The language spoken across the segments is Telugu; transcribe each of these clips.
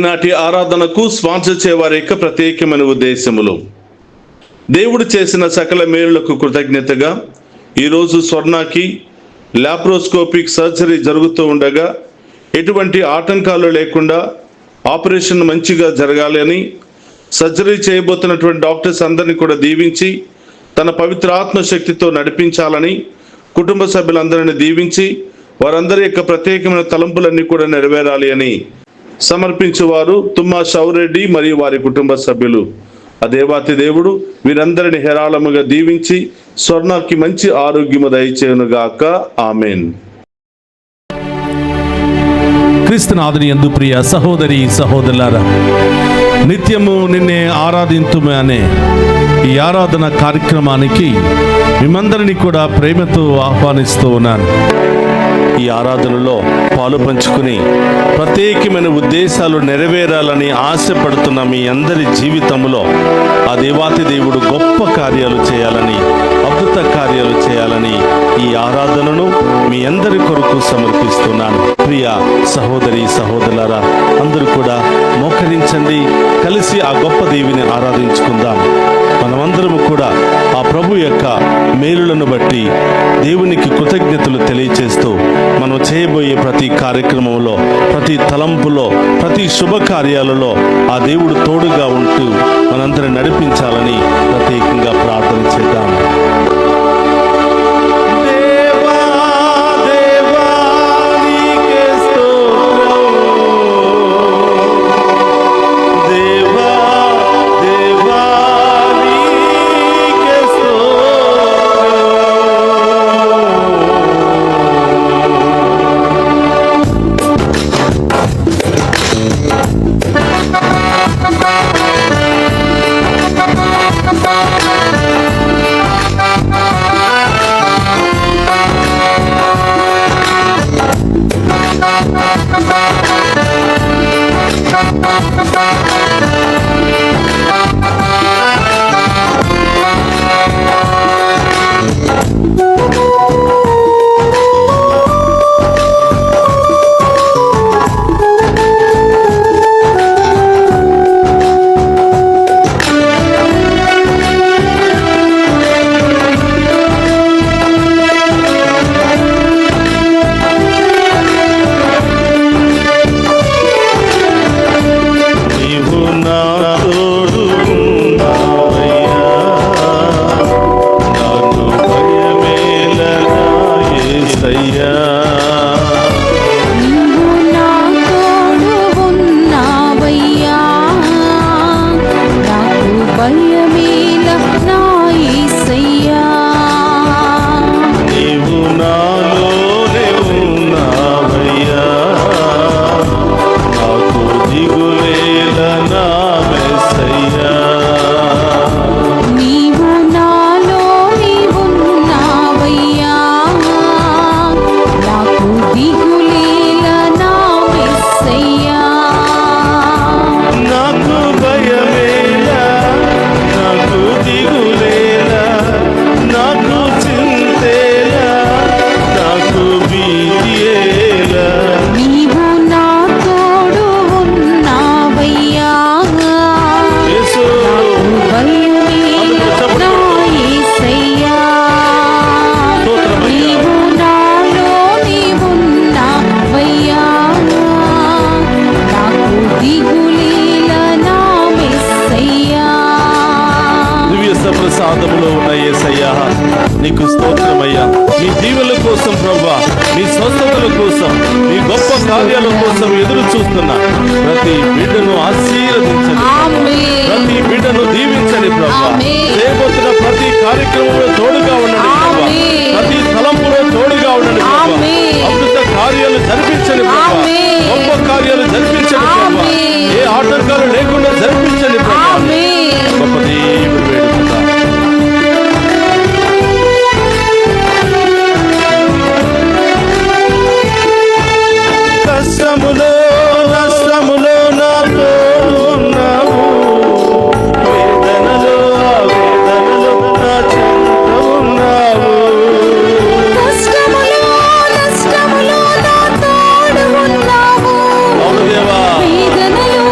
ఈనాటి ఆరాధనకు స్పాన్సర్ చేయవారి యొక్క ప్రత్యేకమైన ఉద్దేశములు. దేవుడు చేసిన సకల మేలులకు కృతజ్ఞతగా ఈరోజు స్వర్ణకి లాప్రోస్కోపిక్ సర్జరీ జరుగుతూ ఉండగా ఎటువంటి ఆటంకాలు లేకుండా ఆపరేషన్ మంచిగా జరగాలి అని సర్జరీ చేయబోతున్నటువంటి డాక్టర్స్ అందరినీ కూడా దీవించి తన పవిత్ర ఆత్మశక్తితో నడిపించాలని, కుటుంబ సభ్యులందరినీ దీవించి వారందరి యొక్క ప్రత్యేకమైన తలంపులన్నీ కూడా నెరవేరాలి అని సమర్పించేవారు తుమ్మా షౌరెడ్డి మరియు వారి కుటుంబ సభ్యులు. ఆ దేవాతి దేవుడు వీరందరిని హేరాళముగా దీవించి స్వర్ణకి మంచి ఆరోగ్యము దయచేయునుగాక. ఆమెన్. క్రీస్తునాథుని యందు ప్రియ సహోదరి సహోదరులారా, నిత్యము నిన్నే ఆరాధింతుమే అనే ఈ ఆరాధన కార్యక్రమానికి మిమ్మందరినీ కూడా ప్రేమతో ఆహ్వానిస్తూ ఉన్నాను. ఈ ఆరాధనలో పాలు పంచుకుని ప్రత్యేకమైన ఉద్దేశాలు నెరవేరాలని ఆశపడుతున్న మీ అందరి జీవితంలో ఆ దేవాతి దేవుడు గొప్ప కార్యాలు చేయాలని, అద్భుత కార్యాలు చేయాలని ఈ ఆరాధనను మీ అందరి కొరకు సమర్పిస్తున్నాను. ప్రియ సహోదరి సహోదరులారా, అందరూ కూడా మోకరించండి, కలిసి ఆ గొప్ప దేవిని ఆరాధించుకుందాం. మనమందరము కూడా ఆ ప్రభు యొక్క మేలులను బట్టి దేవునికి కృతజ్ఞతలు తెలియచేస్తూ మనం చేయబోయే ప్రతి కార్యక్రమంలో, ప్రతి తలంపులో, ప్రతి శుభకార్యాలలో ఆ దేవుడు తోడుగా ఉంటూ మనందరిని నడిపించాలని ప్రత్యేకంగా ప్రార్థన చేద్దాం. ప్రసాదములో ఉన్న యేసయ్యా, నీకు స్తోత్రమయ్యా. మీ దీవెనల కోసం ప్రభువా, మీ స్వస్థతల కోసం, మీ గొప్ప కార్యాల కోసం ఎదురు చూస్తున్న ప్రతి బిడ్డను ఆశీర్వదించండి, ప్రతి బిడ్డను దీవించండి ప్రభువా. చేయబోతున్న ప్రతి కార్యక్రమంలో తోడుగా ఉండండి ప్రభువా, ప్రతి తలంపులో తోడుగా ఉండండి ప్రభువా. అద్భుత కార్యాలు జరిపించండి ప్రభువా, గొప్ప కార్యాలు జరిపించండి ప్రభువా. ఏ ఆటంకాలు లేకుండా జరిపించండి ప్రభువా. గొప్ప దేవుడు వేడుకుంటా. కష్టములో నష్టములో నాతో ఉన్నావు, వేదనలో వేదనలో నా చెంత ఉన్నావు. కష్టములో నష్టములో నా తోడు ఉన్నావు, అవును దేవా. వేదనలో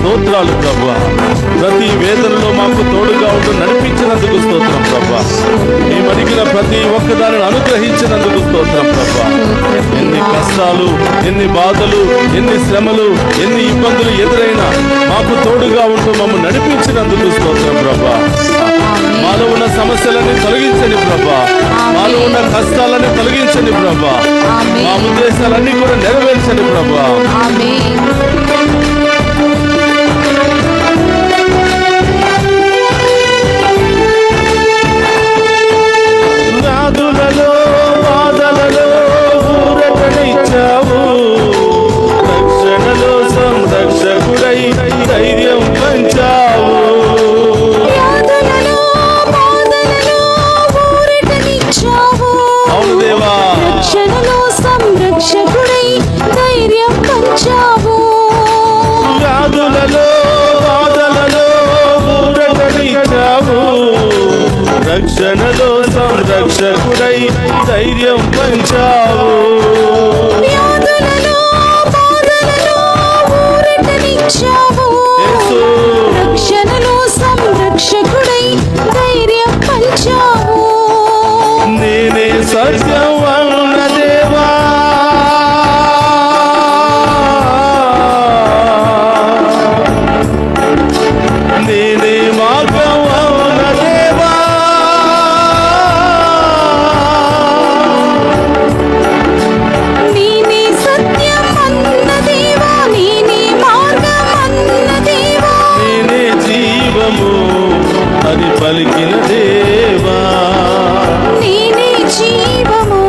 స్తోత్రాలు ప్రభువా. ప్రతి వేదనలో మాకు తోడుగా ఉంటూ నడిపించినందుకు స్తోత్రం ప్రభువా. మేము అడిగిన ప్రతి ఒక్కదానిని అనుగ్రహించినందుకు స్తోత్రం ప్రభువా. ఎన్ని కష్టాలు, ఎన్ని బాధలు, ఎన్ని శ్రమలు, ఎన్ని ఇబ్బందులు ఎదురైనా మాకు తోడుగా ఉంటూ మమ్మల్ని నడిపించినందుకు స్తోత్రం ప్రభువా. మాలో ఉన్న సమస్యలన్నీ తొలగించండి ప్రభా. మాలో ఉన్న కష్టాలన్నీ తొలగించండి ప్రభా. మా ఉద్దేశాలన్నీ కూడా నెరవేర్చండి ప్రభా. వ్యాధులలో బాధలలో ఊరటనిచ్చావు, రక్షణలో సంరక్షకుడై ధైర్యం పంచావు. అవును దేవా, రక్షణలో సంరక్షకుడై ధైర్యం పంచావు. వ్యాధులలో బాధలలో ఊరటనిచ్చావు, రక్షణలో సంరక్షకుడై ధైర్యం పంచావు. వ్యాధులలో బాధలలో ఊరటనిచ్చావు, యేసు రక్షణలో సంరక్షకుడై ధైర్యం పంచావు. నేనే సత్యం అన్న దేవా, నేనే మార్గం అన్న దేవా, నేనే సత్యం అన్న దేవా, నేనే మార్గం అన్న దేవా, నేనే జీవము అని పలికిన దేవా, నేనే జీవము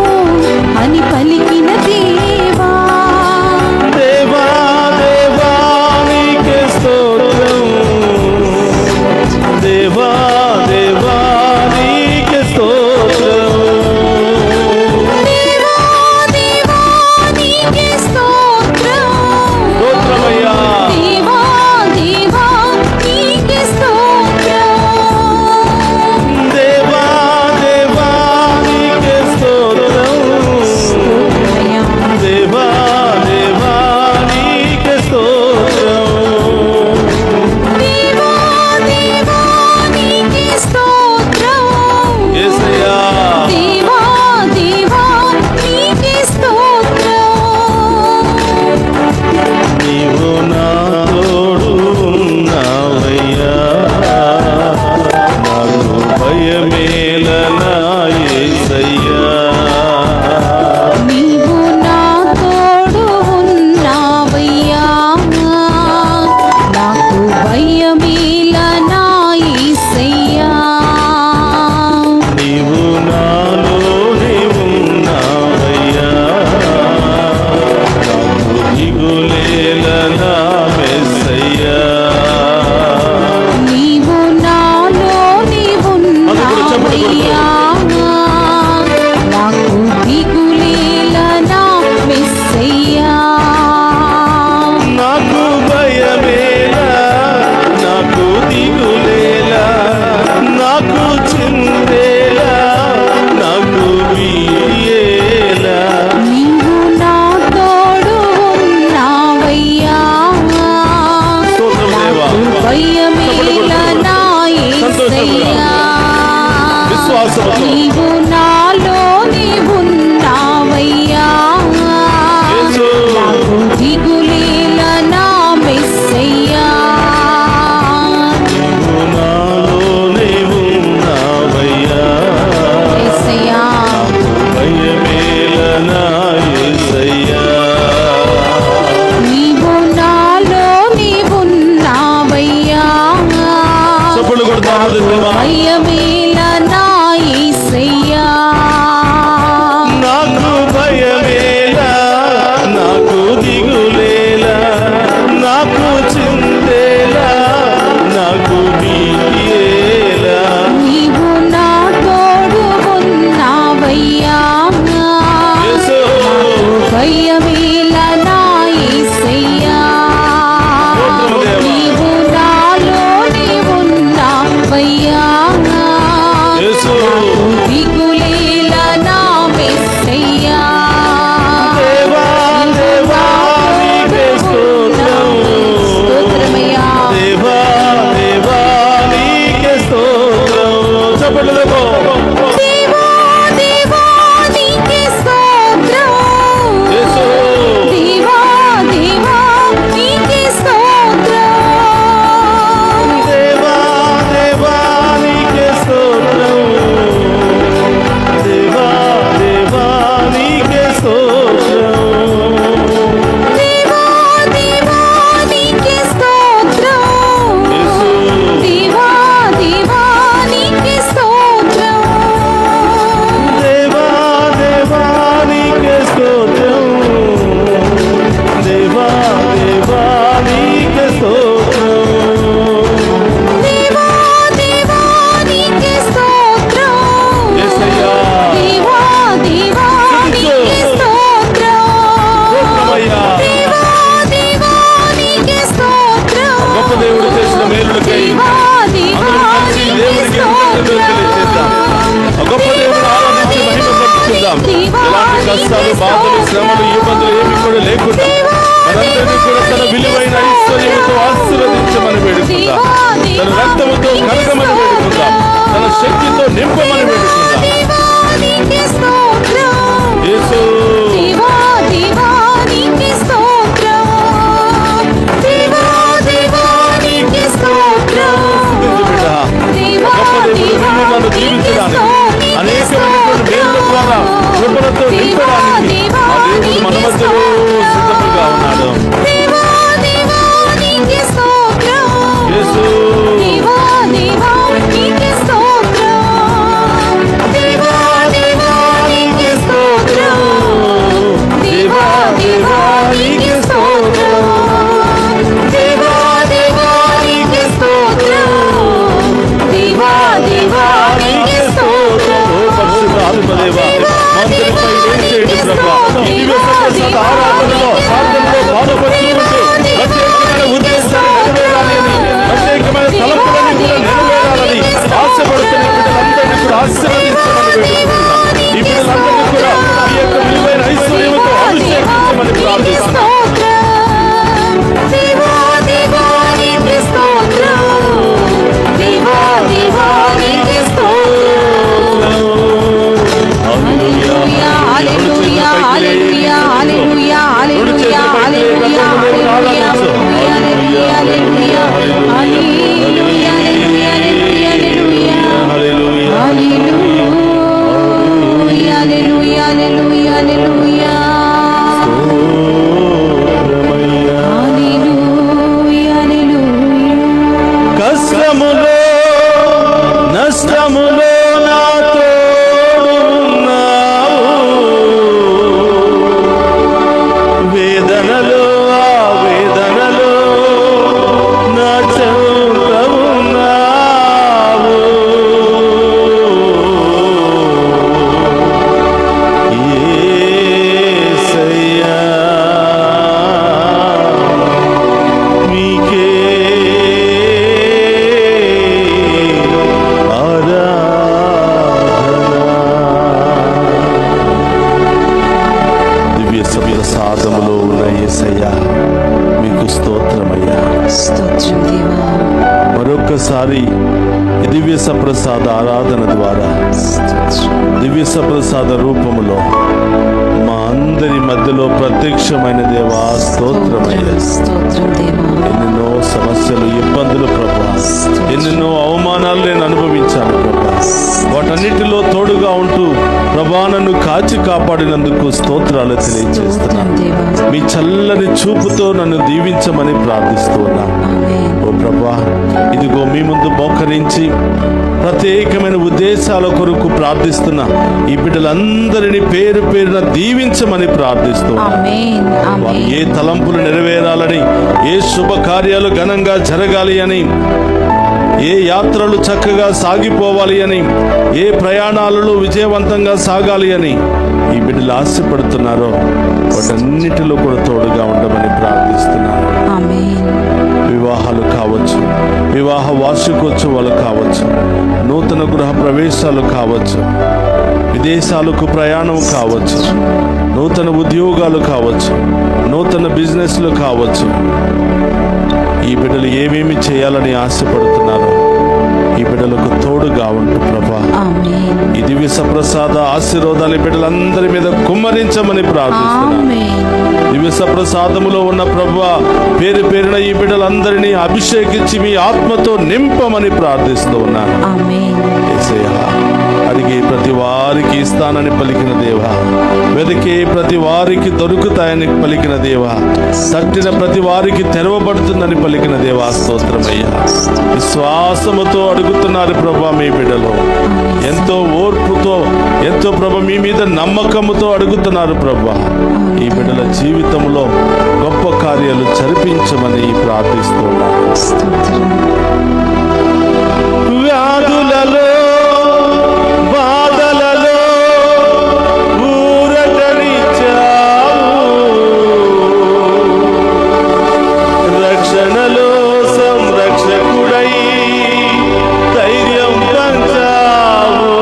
ఎలాంటి కష్టాలు, బాధలు, శ్రమలు, ఇబ్బందులు ఏమి కూడా లేకుండా మనందరినీ కూడా తన విలువైన ఐశ్వర్యంతో ఆశీర్వదించమని వేడుకుందాం. తన రక్తముతో కడగమని వేడుకుందాం. తన శక్తితో నింపమని వేడుకుందాం. యేసు నన్ను జీవించడానికి అనేకమైనటువంటి మేళ్ళ ద్వారా కృపలతో నింపడానికి ఆ దేవుడు మన మధ్యలో సిద్ధముగా ఉన్నాడు. యేసు ఆరాధనలో బాధపడుతుంటూ ప్రత్యేకమైన ఉద్దేశాలు నెరవేరాలని, ప్రత్యేకమైన తలంపులని కూడా నెరవేరాలని ఆశపడుతున్న బిడ్డలందరినీ కూడా ఆశీర్వదించమని వేడుకుంటున్నాం. ఈ బిడ్డలందరినీ కూడా ఈ యొక్క విలువైన ఐశ్వర్యంతో అభిషేకించమని ప్రార్థిస్తున్నాం. కష్టములో నష్టములో నా తోడున్నావు, వేదనలో ఆ వేదనలో నా చెంత ఉన్నావు. యేసయ్యా మీకే సాధములో ఉన్న యేసయ్యా మీకు స్తోత్రమయ్యా. మరొక్కసారి దివ్య సప్రసాద ఆరాధన ద్వారా దివ్య సప్రసాద రూపములో మా అందరి మధ్యలో ప్రత్యక్షమైన దేవా స్తోత్రమయ్యా. ఎన్నెన్నో సమస్యలు, ఇబ్బందులు ప్రభా, ఎన్నెన్నో అవమానాలు నేను అనుభవించాను ప్రభా. వాటన్నిటిలో తోడుగా ఉంటూ ప్రభా నన్ను కాచి కాపాడినందుకు స్తోత్రాలు తెలియజేస్తున్నాను. మీ చల్లని చూపుతో నన్ను దీవించమని ప్రార్థిస్తూ ఉన్నాను. ఓ ప్రభా, ఇదిగో మీ ముందు మోకరించి ప్రత్యేకమైన ఉద్దేశాల కొరకు ప్రార్థిస్తున్నా ఈ బిడ్డలందరినీ పేరు పేరున దీవించమని ప్రార్థిస్తున్నాను. వారు ఏ తలంపులు నెరవేరాలని, ఏ శుభకార్యాలు ఘనంగా జరగాలి అని, ఏ యాత్రలు చక్కగా సాగిపోవాలి అని, ఏ ప్రయాణాలలో విజయవంతంగా సాగాలి అని ఈ బిడ్డలు ఆశపడుతున్నారో వాటన్నిటిలో కూడా తోడుగా ఉండమని ప్రార్థిస్తున్నాను. వివాహాలు కావచ్చు, వివాహ వార్షికోత్సవాలు కావచ్చు, నూతన గృహ ప్రవేశాలు కావచ్చు, విదేశాలకు ప్రయాణం కావచ్చు, నూతన ఉద్యోగాలు కావచ్చు, నూతన బిజినెస్లు కావచ్చు. ఈ బిడ్డలు ఏమేమి చేయాలని ఆశపడుతున్నారో ఈ బిడ్డలకు తోడుగా ఉంటూ ప్రభా ఈ దివ్య సప్రసాద ఆశీర్వాదాలు బిడ్డలందరి మీద కుమ్మరించమని ప్రార్థిస్తున్నాను. దివ్య సప్రసాదములో ఉన్న ప్రభువా పేరు పేరున ఈ బిడ్డలందరినీ అభిషేకించి మీ ఆత్మతో నింపమని ప్రార్థిస్తూ ఉన్నాను. యేసయ్యా, అడిగే ప్రతి వారికి ఇస్తానని పలికిన దేవా, వెతికే ప్రతి వారికి దొరుకుతాయని పలికిన దేవా, తట్టిన ప్రతి వారికి తెరవబడుతుందని పలికిన దేవా స్తోత్రమయ్యా. విశ్వాసముతో అడుగుతున్నారు ప్రభా మీ బిడ్డలు, ఎంతో ఓర్పుతో, ఎంతో ప్రభా మీ మీద నమ్మకముతో అడుగుతున్నారు ప్రభా. ఈ బిడ్డల జీవితంలో గొప్ప కార్యాలు జరిపించమని ప్రార్థిస్తున్నాను. వ్యాధులలో బాధలలో ఊరటనిచ్చావు, రక్షణలో సంరక్షకుడై ధైర్యం పంచావు.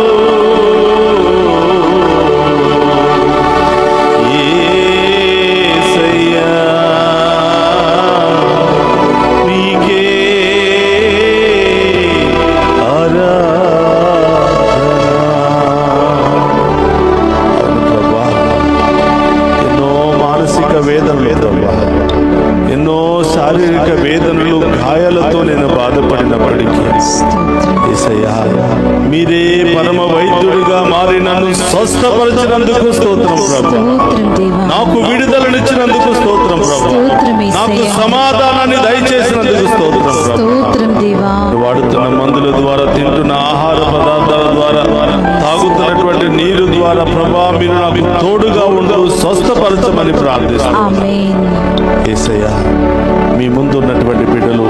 స్వస్థపరిచినందుకు స్తోత్రం ప్రభు. స్తోత్రం దేవా, నాకు విడుదలనిచ్చినందుకు స్తోత్రం ప్రభు. స్తోత్రం నాకు యేసయ్యా, సమాధానాన్ని దయచేసినందుకు స్తోత్రం ప్రభు. స్తోత్రం దేవా, వాడుతున్న మందుల ద్వారా, తింటున్న ఆహార పదార్థాల ద్వారా, తాగుతున్నటువంటి నీరు ద్వారా ప్రభా మీరు నాకు తోడుగా ఉంటూ స్వస్థపరచమని ప్రార్థిస్తున్నాను. ఆమేన్. యేసయ్యా, మీ ముందు ఉన్నటువంటి బిడ్డలు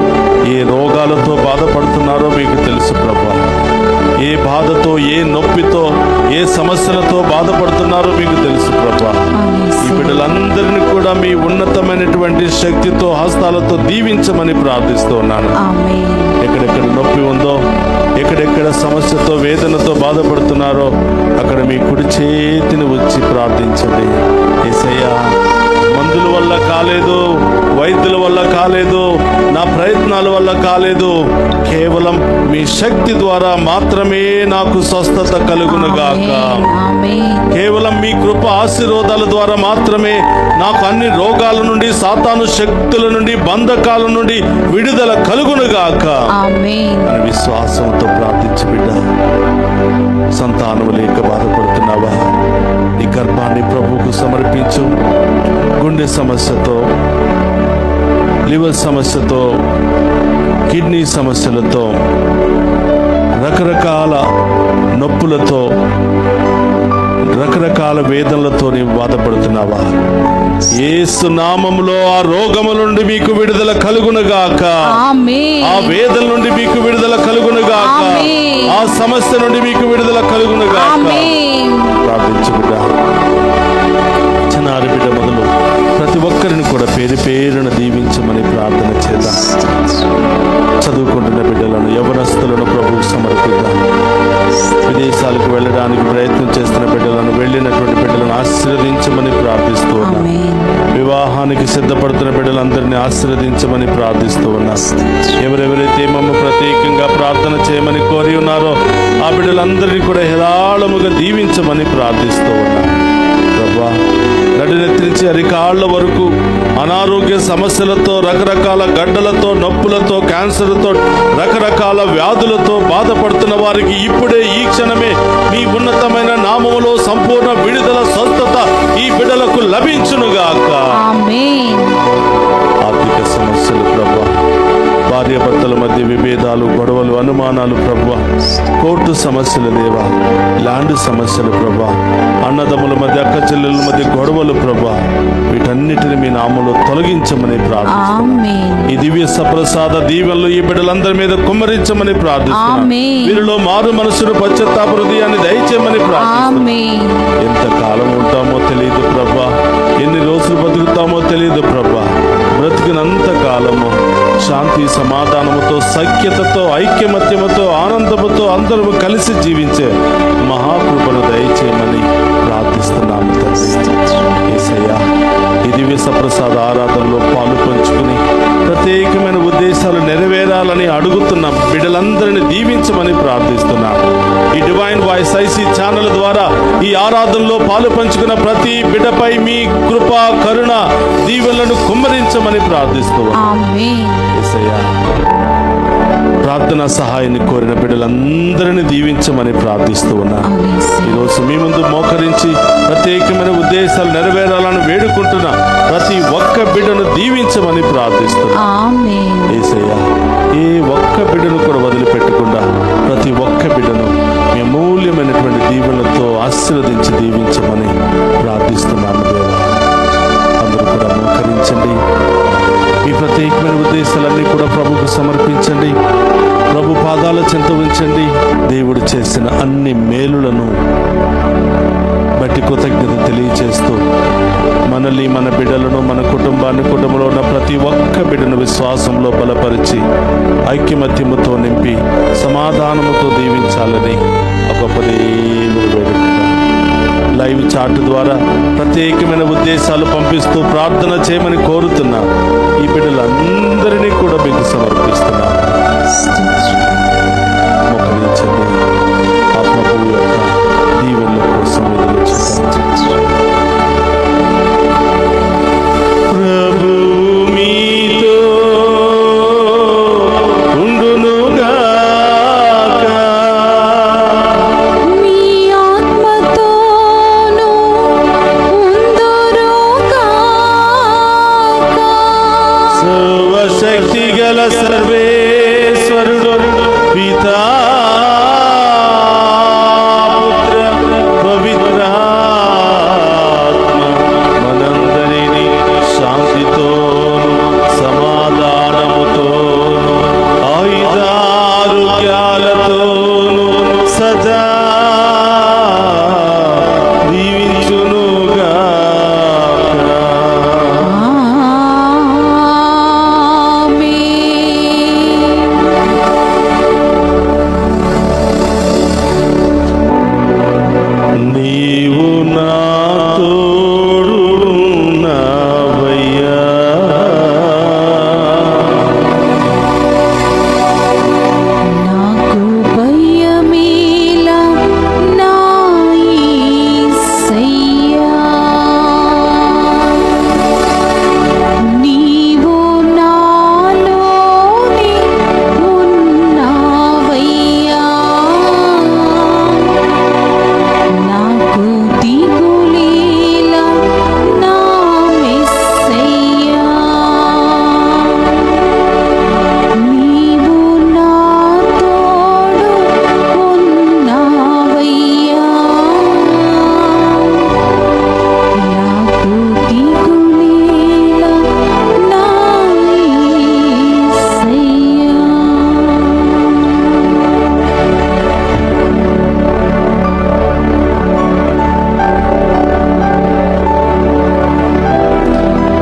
ఏ రోగాలతో బాధపడుతున్నారో మీకు తెలుసు ప్రభా. ఏ బాధతో, ఏ నొప్పితో, ఏ సమస్యలతో బాధపడుతున్నారో మీకు తెలుసు ప్రభా. ఈ బిడ్డలందరినీ కూడా మీ ఉన్నతమైనటువంటి శక్తితో, హస్తాలతో దీవించమని ప్రార్థిస్తూ ఉన్నాను. ఆమేన్. ఎక్కడెక్కడ నొప్పి ఉందో, ఎక్కడెక్కడ సమస్యతో, వేదనతో బాధపడుతున్నారో అక్కడ మీ కుడి చేతిని వచ్చి ప్రార్థించండి. యేసయ్యా, మందుల వల్ల కాలేదు, వైద్యుల వల్ల కాలేదు, నా ప్రయత్నాల వల్ల కాలేదు, కేవలం మీ శక్తి ద్వారా మాత్రమే నాకు స్వస్థత కలుగునుగాక. ఆమేన్. కేవలం మీ కృప ఆశీర్వాదాల ద్వారా మాత్రమే నాకు అన్ని రోగాల నుండి, సాతాను శక్తుల నుండి, బంధకాల నుండి విడుదల కలుగునుగాక ఆమేన్. అని విశ్వాసంతో ప్రార్థించి బిడ్డ, సంతానం లేక బాధపడుతున్నావా? నీ గర్భాన్ని ప్రభువుకు సమర్పించు. గుండె సమస్యతో, లివర్ సమస్యతో, కిడ్నీ సమస్యలతో, రకరకాల నొప్పులతో, రకరకాల వేదనలతో నీవు బాధపడుతున్నావా? యేసు నామములో ఆ రోగముల నుండి మీకు విడుదల కలుగునుగాక. ఆమేన్. ఆ వేదన నుండి మీకు విడుదల కలుగునుగాక. ఆమేన్. ఆ సమస్య నుండి మీకు విడుదల కలుగునుగాక. ఆమేన్. ప్రార్థించు బిడ్డ. చిన్నారి బిడ్డ మొదలు ప్రతి ఒక్కరిని కూడా పేరు పేరున దీవించమని ప్రార్థన చేద్దాం. చదువుకుంటున్న బిడ్డలను, యవనస్తులను ప్రభువుకు సమర్పిద్దాం. విదేశాలకు వెళ్ళడానికి ప్రయత్నం చేస్తున్న బిడ్డలను, వెళ్ళినటువంటి బిడ్డలను ఆశీర్వదించమని ప్రార్థిస్తూ ఉన్నాం. ఆమేన్. వివాహానికి సిద్ధపడుతున్న బిడ్డలందరినీ ఆశీర్వదించమని ప్రార్థిస్తూ ఉన్నాం. ఎవరెవరైతే మమ్మ ప్రత్యేకంగా ప్రార్థన చేయమని కోరి ఉన్నారో ఆ బిడ్డలందరినీ కూడా హేరాళముగా దీవించమని ప్రార్థిస్తూ ఉన్నాం. ప్రభా, నడినెత్తి నుంచి అరికాళ్ల వరకు అనారోగ్య సమస్యలతో, రకరకాల గడ్డలతో, నొప్పులతో, క్యాన్సర్తో, రకరకాల వ్యాధులతో బాధపడుతున్న వారికి ఇప్పుడే ఈ క్షణమే మీ ఉన్నతమైన నామములో సంపూర్ణ విడుదల, స్వస్థత ఈ బిడ్డలకు లభించునుగాక. ఆమేన్. ఆర్థిక సమస్యలు ప్రభా, భార్యాభర్తల మధ్య విభేదాలు, గొడవలు, అనుమానాలు ప్రభా, కోర్టు సమస్యలు దేవా, ల్యాండ్ సమస్యలు ప్రభా, అన్నదమ్ముల మధ్య, అక్క చెల్లెల మధ్య గొడవలు ప్రభా, వీటన్నిటిని మీ నామములో తొలగించమని ప్రార్థిస్తున్నాం. ఆమేన్. ఈ దివ్య సప్రసాద దీవెనలు ఈ బిడ్డలందరి మీద కుమ్మరించమని ప్రార్థిస్తున్నాం. ఆమేన్. వీరిలో మారు మనసును, పశ్చాత్తాప హృదయాన్ని దయచేయమని ప్రార్థిస్తున్నాం. ఆమేన్. ఎంత కాలం ఉంటామో తెలియదు ప్రభా, ఎన్ని రోజులు బతుకుతామో తెలియదు ప్రభా. బ్రతికినంత కాలము శాంతి, సమాధానముతో, సఖ్యతతో, ఐక్యమత్యముతో, ఆనందముతో అందరము కలిసి జీవించే మహాకృపను దయచేయమని ప్రార్థిస్తున్నాము తండ్రి. యేసయ్యా, ఈ దివ్య సప్రసాద ఆరాధనలో పాలు పంచుకుని ప్రత్యేకమైన ఉద్దేశాలు నెరవేరాలని అడుగుతున్న బిడ్డలందరినీ దీవించమని ప్రార్థిస్తున్నాను. ఈ డివైన్ వాయిస్ ఐసీ ఛానల్ ద్వారా ఈ ఆరాధనలో పాలు పంచుకున్న ప్రతి బిడ్డపై మీ కృప, కరుణ, దీవెనలను కుమ్మరించమని ప్రార్థిస్తున్నాను. ఆమేన్. యేసయ్యా, ప్రార్థనా సహాయాన్ని కోరిన బిడ్డలందరినీ దీవించమని ప్రార్థిస్తూ ఉన్నాను. ఆమేన్. ఈరోజు మీ ముందు మోకరించి ప్రత్యేకమైన ఉద్దేశాలు నెరవేరాలని వేడుకుంటున్న ప్రతి ఒక్క బిడ్డను దీవించమని ప్రార్థిస్తున్నాను. ఆమేన్. యేసయ్యా, ఏ ఒక్క బిడ్డను కూడా వదిలిపెట్టకుండా ప్రతి ఒక్క బిడ్డను మీ అమూల్యమైనటువంటి దీవెనలతో ఆశీర్వదించి దీవించమని ప్రార్థిస్తున్నాను దేవా. అందరూ కూడా మోకరించండి. మీ ప్రత్యేకమైన ఉద్దేశాలన్నీ కూడా ప్రభుకు సమర్పించండి. ప్రభు పాదాల చెంత ఉంచండి. దేవుడు చేసిన అన్ని మేలులను బట్టి కృతజ్ఞత తెలియచేస్తూ మనల్ని, మన బిడ్డలను, మన కుటుంబాన్ని, కుటుంబంలో ఉన్న ప్రతి ఒక్క బిడ్డను విశ్వాసంలో బలపరిచి ఐక్యమత్యముతో నింపి సమాధానముతో దీవించాలని ఒక గొప్ప దేవుడు వేడుకుంటాం. లైవ్ చాట్ ద్వారా ప్రత్యేకమైన ఉద్దేశాలు పంపిస్తూ ప్రార్థన చేయమని కోరుతున్న ఈ బిడ్డలందరినీ కూడా మీకు సమర్పిస్తున్నాను. మోకరించండి. ఆ ప్రభువు యొక్క దీవెనల కోసం ఎదురు చూస్తాం. ప్రభు మీతో ఉండునుగాక. మీ ఆత్మతో నా తోడున్నావయ్యా. నాకు భయమేలా నా యేసయ్యా, నీవు నాలోనే ఉన్నావయ్యా. నాకు దిగులేలా నా మెస్సయ్యా, నీవు నా తోడు ఉన్నావయ్యా. నాకు దిగులేలా నా యేసయ్యా.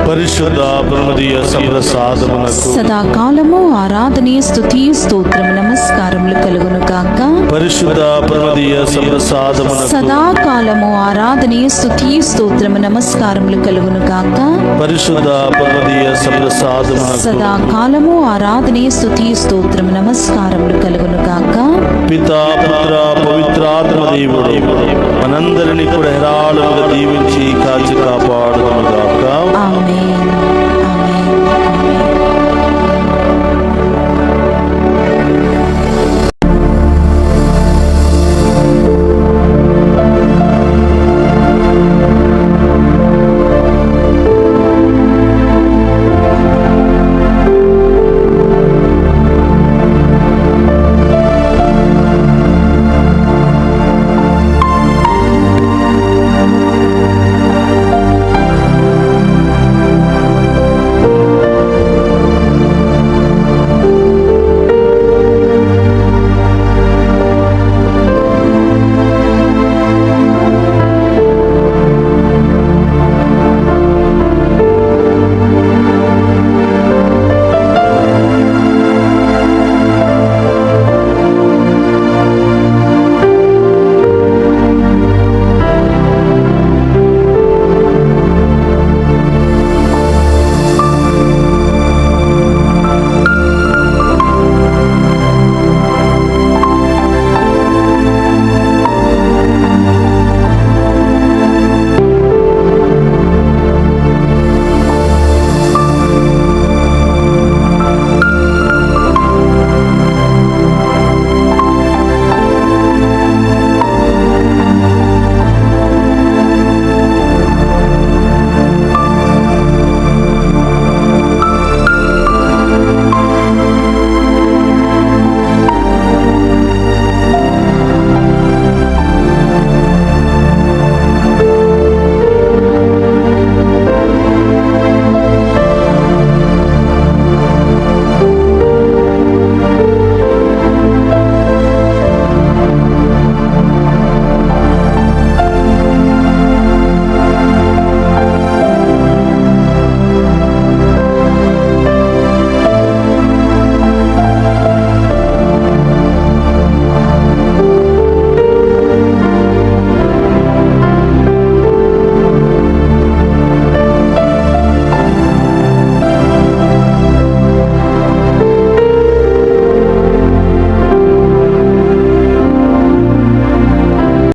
పరిశుద్ధ ప్రమదీయ సంప్రసాదమునకు సదాకాలము ఆరాధనీయ స్తుతియు స్తోత్రము నమస్కారములు కలుగును గాక. పరిశుద్ధ ప్రమదీయ సంప్రసాదమునకు సదాకాలము ఆరాధనీయ స్తుతియు స్తోత్రము నమస్కారములు కలుగును గాక. పరిశుద్ధ ప్రమదీయ సంప్రసాదమునకు సదాకాలము ఆరాధనీయ స్తుతియు స్తోత్రము నమస్కారములు కలుగును గాక. పితా పుత్ర పవిత్రాత్మ దేవుడు మనందరినీ కూడా హేరాళముగా దీవించి కాచి కాపాడును గాక. ఆమేన్.